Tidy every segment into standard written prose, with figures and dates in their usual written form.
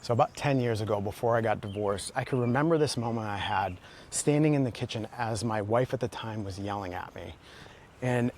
So about 10 years ago, before I got divorced, I could remember this moment I had standing in the kitchen as my wife at the time was yelling at me. And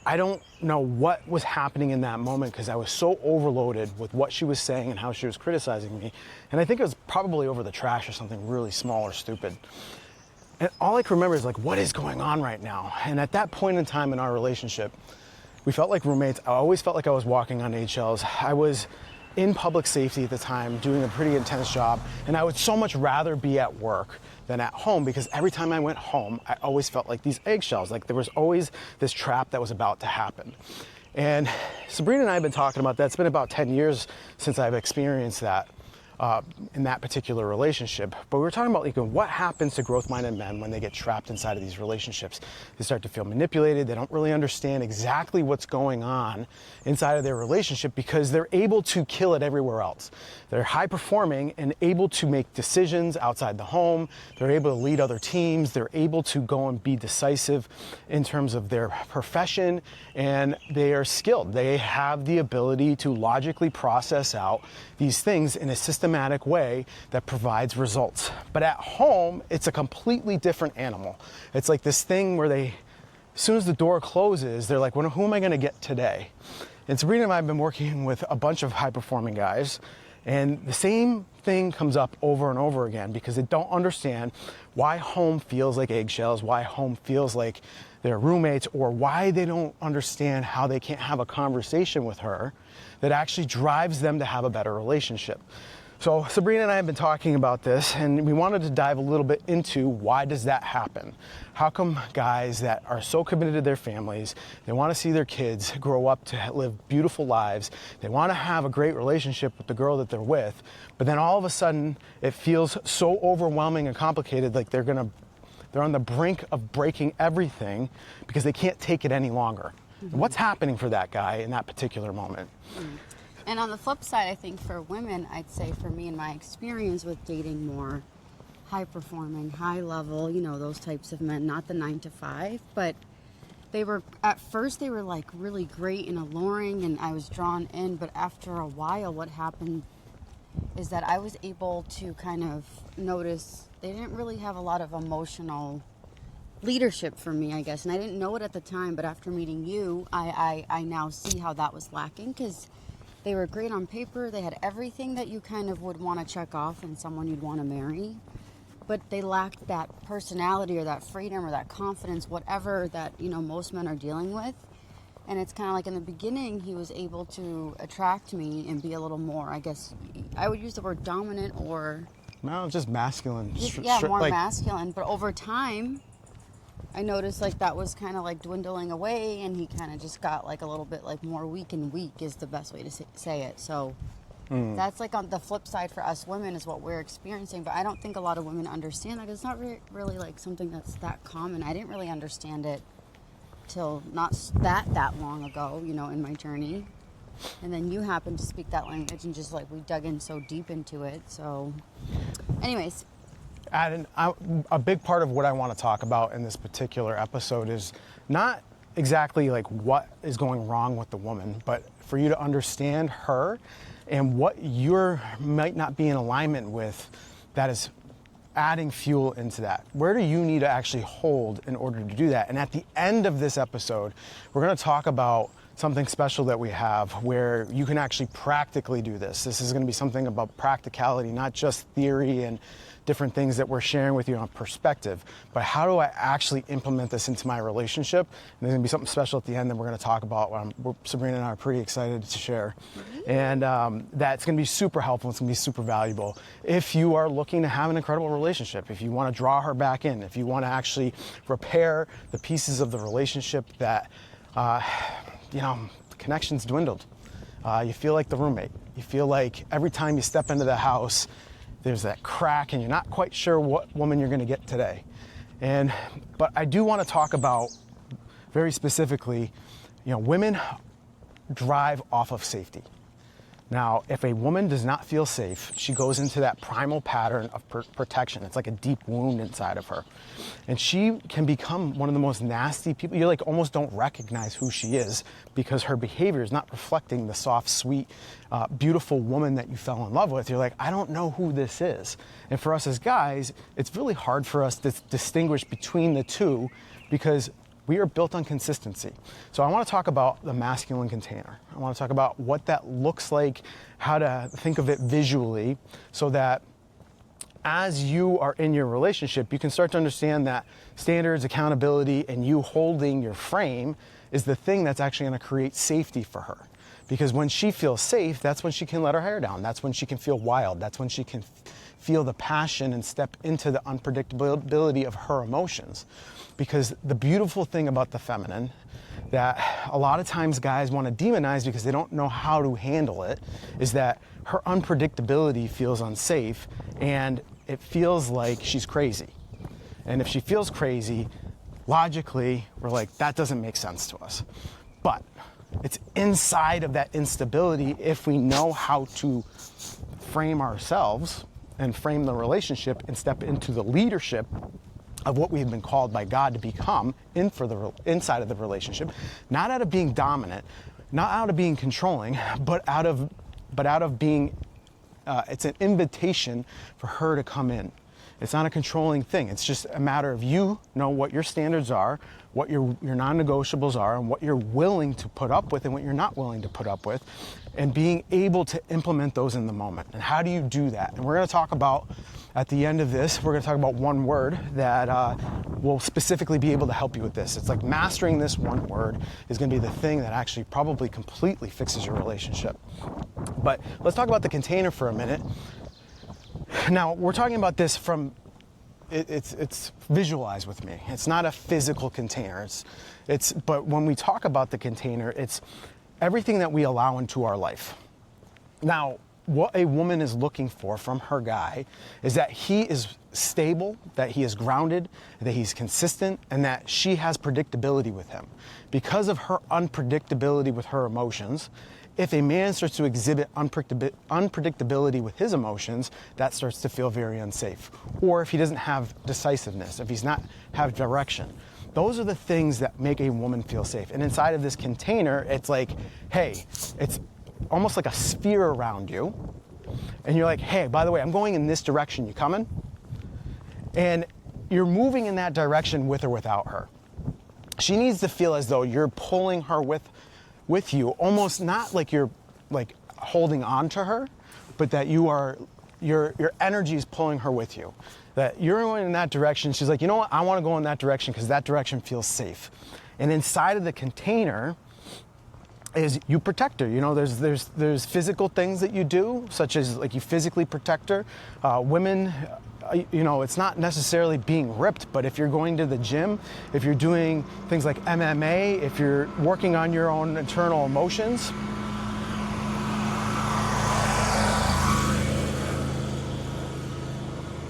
I don't know what was happening in that moment because I was so overloaded with what she was saying and how she was criticizing me. And I think it was probably over the trash or something really small or stupid. And all I can remember is like, what is going on right now? And at that point in time in our relationship, we felt like roommates. I always felt like I was walking on eggshells. I was in public safety at the time, doing a pretty intense job, and I would so much rather be at work than at home because every time I went home, I always felt like these eggshells, like there was always this trap that was about to happen. And Sabrina and I have been talking about that. It's been about 10 years since I've experienced that in that particular relationship. But we were talking about like, what happens to growth-minded men when they get trapped inside of these relationships. They start to feel manipulated. They don't really understand exactly what's going on inside of their relationship because they're able to kill it everywhere else. They're high-performing and able to make decisions outside the home. They're able to lead other teams. They're able to go and be decisive in terms of their profession, and they are skilled. They have the ability to logically process out these things in a systematic way that provides results. But at home, it's a completely different animal. It's like this thing where as soon as the door closes, they're like, well, who am I gonna get today? And Sabrina and I have been working with a bunch of high-performing guys, and the same thing comes up over and over again because they don't understand why home feels like eggshells, why home feels like they're roommates, or why they don't understand how they can't have a conversation with her that actually drives them to have a better relationship. So Sabrina and I have been talking about this, and we wanted to dive a little bit into why does that happen? How come guys that are so committed to their families, they want to see their kids grow up to live beautiful lives, they want to have a great relationship with the girl that they're with, but then all of a sudden it feels so overwhelming and complicated, like they're on the brink of breaking everything because they can't take it any longer. Mm-hmm. What's happening for that guy in that particular moment? Mm-hmm. And on the flip side, I think for women, I'd say for me in my experience with dating more high-performing, high-level, those types of men, not the 9 to 5, but at first they were like really great and alluring and I was drawn in, but after a while what happened is that I was able to kind of notice they didn't really have a lot of emotional leadership for me, I guess, and I didn't know it at the time, but after meeting you, I now see how that was lacking because they were great on paper. They had everything that you kind of would want to check off in someone you'd want to marry, but they lacked that personality or that freedom or that confidence, whatever that, most men are dealing with. And it's kind of like in the beginning, he was able to attract me and be a little more, I guess, I would use the word dominant or... No, just masculine. More masculine. But over time, I noticed like that was kind of like dwindling away and he kind of just got like a little bit like more weak is the best way to say it. So that's like on the flip side for us women is what we're experiencing. But I don't think a lot of women understand that. It's not really like something that's that common. I didn't really understand it till not that long ago, in my journey. And then you happened to speak that language and just like we dug in so deep into it. So anyways. A big part of what I want to talk about in this particular episode is not exactly like what is going wrong with the woman, but for you to understand her and what you might not be in alignment with that is adding fuel into that. Where do you need to actually hold in order to do that? And at the end of this episode, we're going to talk about something special that we have where you can actually practically do this. This is going to be something about practicality, not just theory and different things that we're sharing with you on perspective, but how do I actually implement this into my relationship? And there's gonna be something special at the end that we're gonna talk about. Sabrina and I are pretty excited to share. And that's gonna be super helpful, it's gonna be super valuable. If you are looking to have an incredible relationship, if you wanna draw her back in, if you wanna actually repair the pieces of the relationship that, the connection's dwindled. You feel like the roommate. You feel like every time you step into the house, there's that crack and you're not quite sure what woman you're gonna get today. But I do wanna talk about very specifically, women drive off of safety. Now, if a woman does not feel safe, she goes into that primal pattern of protection. It's like a deep wound inside of her. And she can become one of the most nasty people. You like almost don't recognize who she is because her behavior is not reflecting the soft, sweet, beautiful woman that you fell in love with. You're like, I don't know who this is. And for us as guys, it's really hard for us to distinguish between the two because we are built on consistency. So I want to talk about the masculine container. I want to talk about what that looks like, how to think of it visually, so that as you are in your relationship, you can start to understand that standards, accountability, and you holding your frame is the thing that's actually going to create safety for her. Because when she feels safe, that's when she can let her hair down. That's when she can feel wild. That's when she can feel the passion and step into the unpredictability of her emotions. Because the beautiful thing about the feminine that a lot of times guys want to demonize because they don't know how to handle it is that her unpredictability feels unsafe and it feels like she's crazy. And if she feels crazy, logically, we're like, that doesn't make sense to us. But it's inside of that instability if we know how to frame ourselves and frame the relationship and step into the leadership of what we've been called by God to become inside of the relationship, not out of being dominant, not out of being controlling, but out of being, it's an invitation for her to come in. It's not a controlling thing. It's just a matter of you know what your standards are, what your non-negotiables are, and what you're willing to put up with and what you're not willing to put up with, and being able to implement those in the moment. And how do you do that? And we're going to talk about, at the end of this, we're going to talk about one word that will specifically be able to help you with this. It's like mastering this one word is going to be the thing that actually probably completely fixes your relationship. But let's talk about the container for a minute. Now, we're talking about this from, it's visualized with me. It's not a physical container. But when we talk about the container, it's everything that we allow into our life. Now, what a woman is looking for from her guy is that he is stable, that he is grounded, that he's consistent, and that she has predictability with him. Because of her unpredictability with her emotions, if a man starts to exhibit unpredictability with his emotions, that starts to feel very unsafe. Or if he doesn't have decisiveness, if he's not have direction. Those are the things that make a woman feel safe. And inside of this container, it's like, hey, it's almost like a sphere around you. And you're like, hey, by the way, I'm going in this direction, you coming? And you're moving in that direction with or without her. She needs to feel as though you're pulling her with you, almost not like you're like holding on to her, but that your energy is pulling her with you. That you're going in that direction. She's like, you know what? I want to go in that direction because that direction feels safe. And inside of the container is you protect her. You know, there's physical things that you do, such as like you physically protect her. Women, you know, it's not necessarily being ripped, but if you're going to the gym, if you're doing things like MMA, if you're working on your own internal emotions,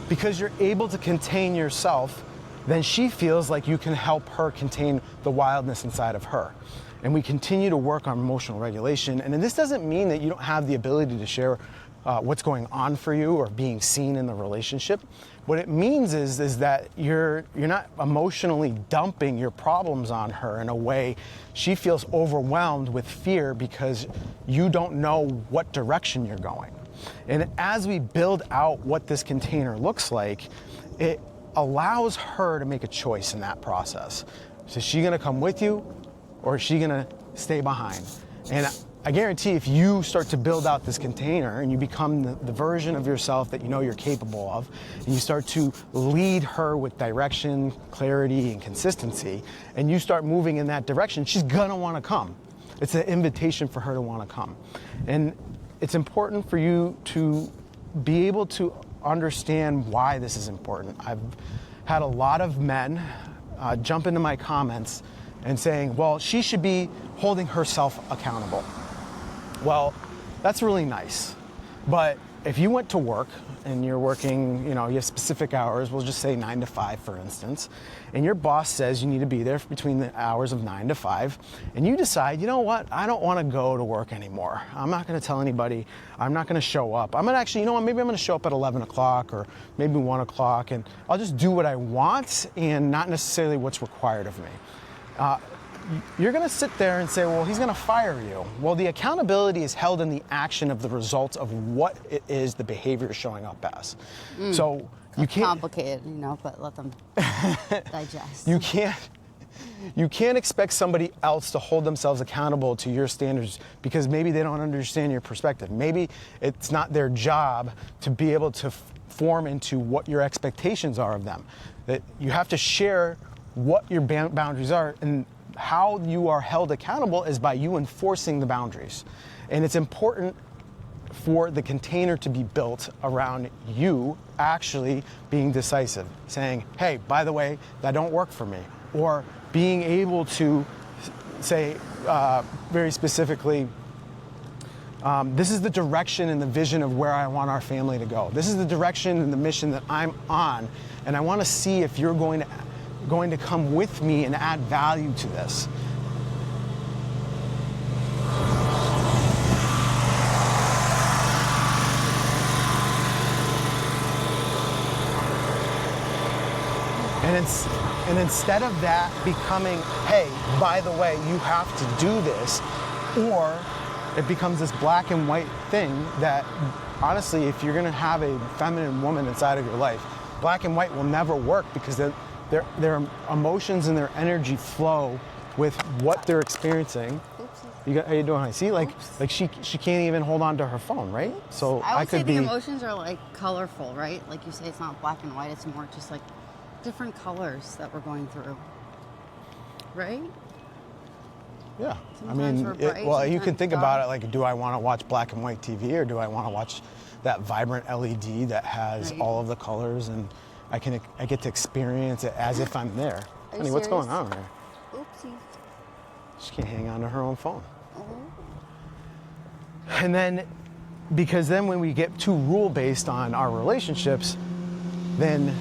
because you're able to contain yourself, then she feels like you can help her contain the wildness inside of her. And we continue to work on emotional regulation. And this doesn't mean that you don't have the ability to share what's going on for you or being seen in the relationship. What it means is that you're not emotionally dumping your problems on her in a way she feels overwhelmed with fear because you don't know what direction you're going. And as we build out what this container looks like, it allows her to make a choice in that process. So is she gonna come with you or is she gonna stay behind? And I guarantee if you start to build out this container and you become the version of yourself that you know you're capable of, and you start to lead her with direction, clarity, and consistency, and you start moving in that direction, she's gonna wanna come. It's an invitation for her to wanna come. And it's important for you to be able to understand why this is important. I've had a lot of men jump into my comments and saying, well, she should be holding herself accountable. Well, that's really nice, but if you went to work and you're working, you have specific hours, we'll just say 9 to 5, for instance, and your boss says you need to be there between the hours of 9 to 5, and you decide, you know what, I don't want to go to work anymore. I'm not going to tell anybody. I'm not going to show up. I'm going to actually, you know what, maybe I'm going to show up at 11 o'clock or maybe 1 o'clock, and I'll just do what I want and not necessarily what's required of me. You're going to sit there and say, well, he's going to fire you. Well, the accountability is held in the action of the results of what it is the behavior is showing up as. So you can't... Complicated, but let them digest. You can't expect somebody else to hold themselves accountable to your standards because maybe they don't understand your perspective. Maybe it's not their job to be able to form into what your expectations are of them. That you have to share what your boundaries are, and how you are held accountable is by you enforcing the boundaries. And it's important for the container to be built around you actually being decisive, saying, hey, by the way, that don't work for me. Or being able to say very specifically, this is the direction and the vision of where I want our family to go. This is the direction and the mission that I'm on, and I want to see if you're going to come with me and add value to this. And instead of that becoming, hey, by the way, you have to do this, or it becomes this black and white thing that, honestly, if you're going to have a feminine woman inside of your life, black and white will never work because their emotions and their energy flow with what they're experiencing. How you doing? I see, like she can't even hold on to her phone, right? So I would say could the be emotions are like colorful, right? Like you say, it's not black and white. It's more just like different colors that we're going through, right? Yeah, Sometimes we're bright, you can think dark. about it like, do I want to watch black and white TV, or do I want to watch that vibrant LED that has all of the colors, and I get to experience it as if I'm there. Honey, what's going on here? Oopsie. She can't hang on to her own phone. Oh. And then, because then when we get too rule-based on our relationships, then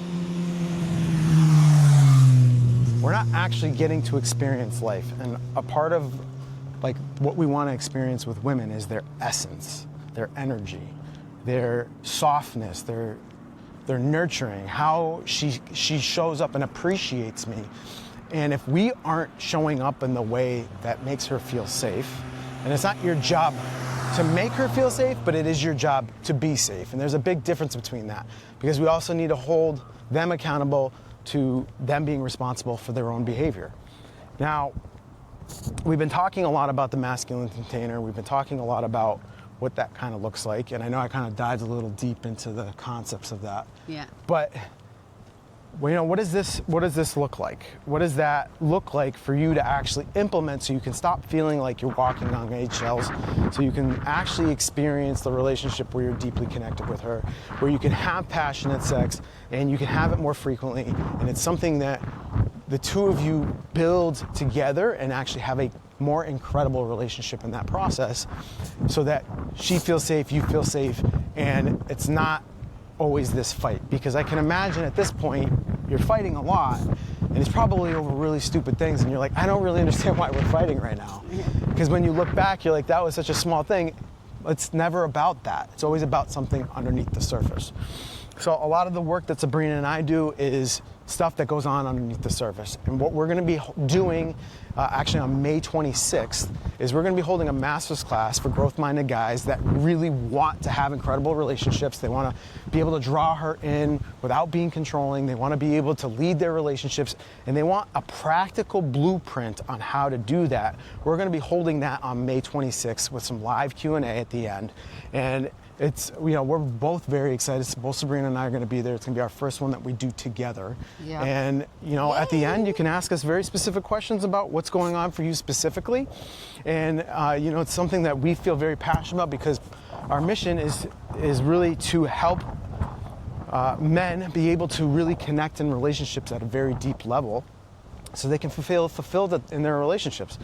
we're not actually getting to experience life. And a part of like what we want to experience with women is their essence, their energy, their softness, their nurturing, how she shows up and appreciates me. And if we aren't showing up in the way that makes her feel safe, and it's not your job to make her feel safe, but it is your job to be safe. And there's a big difference between that, because we also need to hold them accountable to them being responsible for their own behavior. Now, we've been talking a lot about the masculine container. We've been talking a lot about what that kind of looks like. And I know I kind of dived a little deep into the concepts of that. Yeah. But, well, what does this look like? What does that look like for you to actually implement so you can stop feeling like you're walking on eggshells, so you can actually experience the relationship where you're deeply connected with her, where you can have passionate sex and you can have it more frequently, and it's something that the two of you build together and actually have a more incredible relationship in that process, so that she feels safe, you feel safe, and it's not always this fight. Because I can imagine at this point you're fighting a lot, and it's probably over really stupid things, and you're like, I don't really understand why we're fighting right now. Because when you look back, you're like, that was such a small thing. It's never about that. It's always about something underneath the surface. So a lot of the work that Sabrina and I do is stuff that goes on underneath the surface. And what we're going to be doing actually on May 26th is we're going to be holding a master's class for growth-minded guys that really want to have incredible relationships. They want to be able to draw her in without being controlling. They want to be able to lead their relationships, and they want a practical blueprint on how to do that. We're going to be holding that on May 26th with some live Q&A at the end. And it's, we're both very excited. Both Sabrina and I are going to be there. It's going to be our first one that we do together. Yeah. And, at the end, you can ask us very specific questions about what's going on for you specifically. And, it's something that we feel very passionate about, because our mission is really to help men be able to really connect in relationships at a very deep level, so they can fulfill that in their relationships.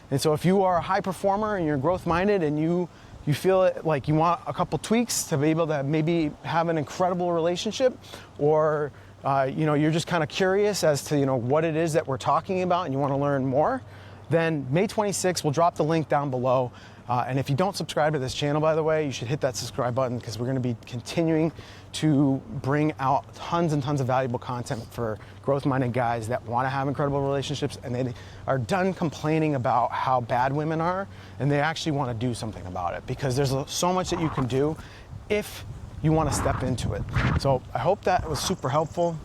And so if you are a high performer and you're growth-minded and you you feel like you want a couple tweaks to be able to maybe have an incredible relationship, or you're just kind of curious as to what it is that we're talking about and you want to learn more, then May 26th, we'll drop the link down below. And if you don't subscribe to this channel, by the way, you should hit that subscribe button, because we're going to be continuing to bring out tons and tons of valuable content for growth-minded guys that want to have incredible relationships, and they are done complaining about how bad women are, and they actually want to do something about it, because there's so much that you can do if you want to step into it. So I hope that was super helpful.